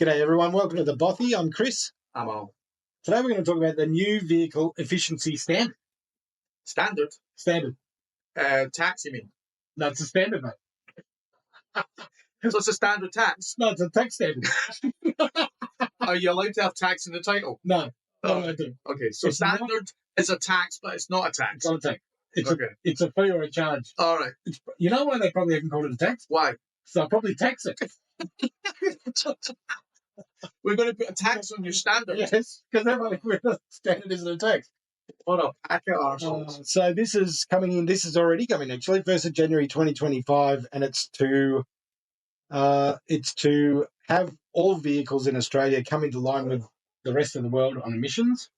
G'day everyone, welcome to the Bothy. I'm Chris. I'm all Today we're going to talk about the new vehicle efficiency standard. standard. Standard. Tax, you mean? No, it's a standard, mate. So it's a standard tax. No, it's a tax standard. Are you allowed to have tax in the title? No, Oh, I do. Okay, so It's standard is a tax, but it's not a tax. It's not a tax. Okay. It's a fee or a charge. All right. You know why they probably haven't called it a tax? Why? So they'll probably tax it. We're going to put a tax on your standard. Yes, because the standard isn't a tax. What a pack of arseholes. So this is coming in. This is already coming actually, 1st of January 2025, and it's to have all vehicles in Australia come into line with the rest of the world on emissions,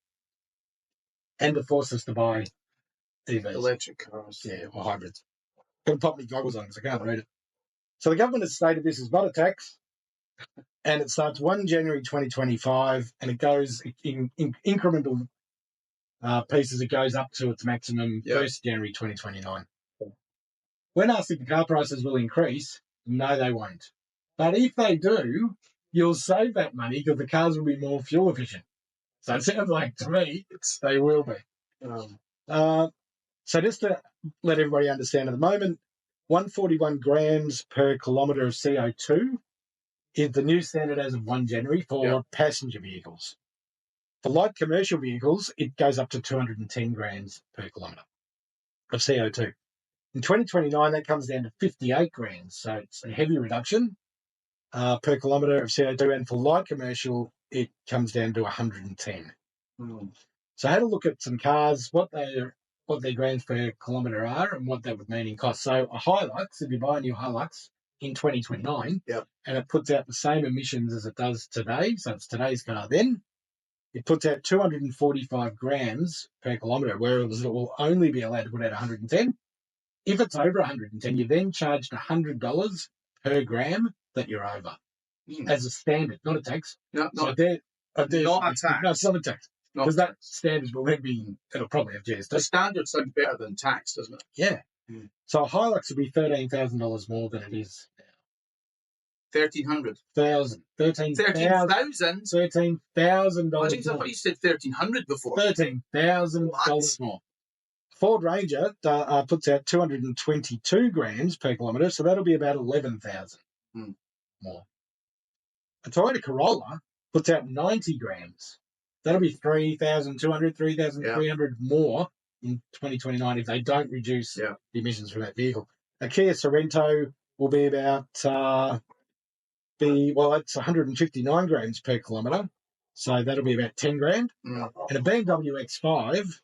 and to force us to buy EVs, Electric cars. yeah, or hybrids. Going to pop me goggles on because I can't read it. So the government has stated this is not a tax, and it starts 1 January 2025, and it goes in incremental pieces. It goes up to its maximum 1st January 2029. When asked if the car prices will increase, no, they won't. But if they do, you'll save that money because the cars will be more fuel efficient. So it sounds like to me they will be. So just to let everybody understand, at the moment, 141 grams per kilometre of CO2 is the new standard as of 1 January for passenger vehicles. For light commercial vehicles, it goes up to 210 grams per kilometre of CO2. In 2029, that comes down to 58 grams. So it's a heavy reduction per kilometre of CO2. And for light commercial, it comes down to 110. So I had a look at some cars, what their grams per kilometre are and what that would mean in cost. So a Hilux, if you buy a new Hilux in 2029, and it puts out the same emissions as it does today, so it's today's car then, it puts out 245 grams per kilometre, whereas it will only be allowed to put out 110. If it's over 110, you're then charged $100 per gram that you're over as a standard, not a tax. No, so not a tax. No, it's not a tax. Because that standard will maybe, it'll probably have GST. The standard sounds better than tax, doesn't it? Yeah. So a Hilux will be $13,000 more than it is now. 1,300. $13,000. $13,000. I thought you said 1,300 before. $13,000 more. Ford Ranger puts out 222 grams per kilometre, so that'll be about 11,000 more. A Toyota Corolla puts out 90 grams. That'll be 3,200, 3,300 more in 2029 if they don't reduce the emissions from that vehicle. A Kia Sorento will be about it's 159 grams per kilometre, so that'll be about 10 grand. And a BMW X5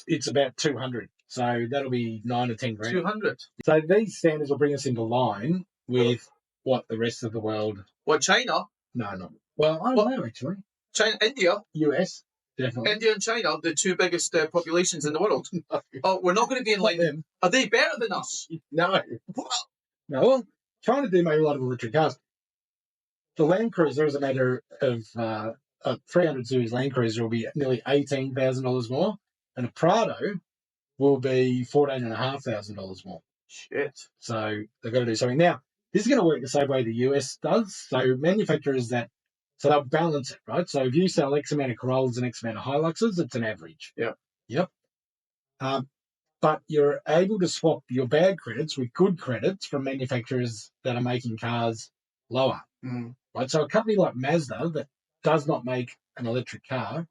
it's about 200, so that'll be 9 or 10 grand. 200. So these standards will bring us into line with what the rest of the world. What, China? No, not well. I don't know actually. China, India, US, definitely. India and China, the two biggest populations in the world. No. Oh, we're not going to be in line. Them. Are they better than us? No. No. Well, China do make a lot of electric cars. The Land Cruiser, as a matter of a 300 series Land Cruiser, will be nearly $18,000 more, and a Prado will be $14,500 more. Shit. So they've got to do something. Now, this is going to work the same way the US does. So manufacturers so they'll balance it, right? So if you sell X amount of Corollas and X amount of Hiluxes, it's an average. Yep. But you're able to swap your bad credits with good credits from manufacturers that are making cars lower, right? So a company like Mazda that does not make an electric car,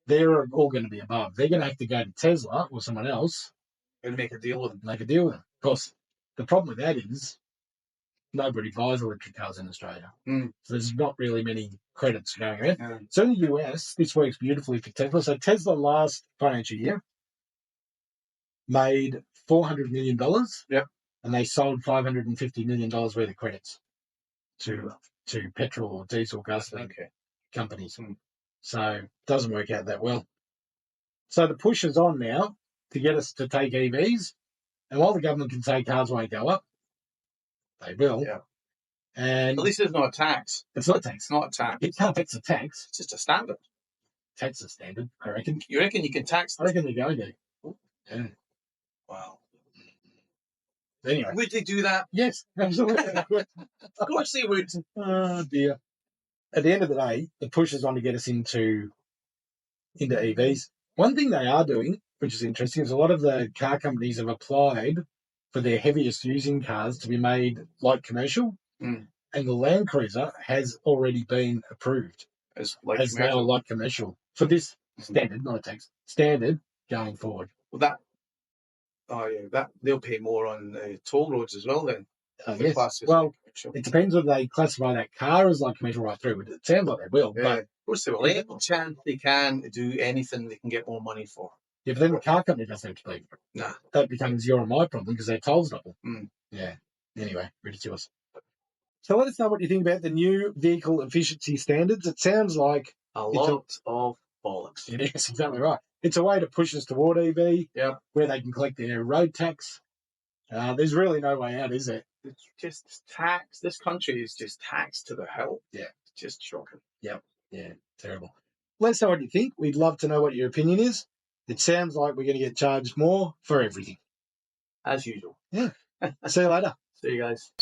they're all going to be above. They're going to have to go to Tesla or someone else and make a deal with them. Of course, the problem with that is nobody buys electric cars in Australia. So there's not really many credits going around. So in the US, this works beautifully for Tesla. So Tesla last financial year made $400 million. And they sold $550 million worth of credits to petrol or diesel gasoline companies. So it doesn't work out that well. So the push is on now to get us to take EVs. And while the government can say cars won't go up, they will. And at least it's not a tax. It's not a tax. It's not a tax. You can't tax a tax. It's just a standard. Tax a standard, I reckon. You reckon you can tax? I reckon they're going to. Yeah. Wow. Anyway. Would they do that? Yes, absolutely. Of course they would. Oh, dear. at the end of the day, the push is on to get us into EVs. One thing they are doing, which is interesting, is a lot of the car companies have applied for their heaviest using cars to be made light commercial, and the Land Cruiser has already been approved as now light commercial for this standard, not a tax standard going forward. Well, that they'll pay more on toll roads as well then. Yes. Well, it depends whether they classify that car as light commercial right through, but it sounds like they will. Yeah, but of course they will. Any chance they can do anything they can get more money for. Yeah, but then the car company doesn't have to pay for it. Nah. That becomes your and my problem because their tolls double. Mm. Yeah. Anyway, ridiculous. So let us know what you think about the new vehicle efficiency standards. It sounds like a lot of bollocks. It is exactly right. It's a way to push us toward EV, where they can collect their road tax. There's really no way out, is there? It's just tax. This country is just taxed to the hill. Yeah. It's just shocking. Yep. Yeah, terrible. Let us know what you think. We'd love to know what your opinion is. It sounds like we're going to get charged more for everything. As usual. Yeah. See you later. See you guys.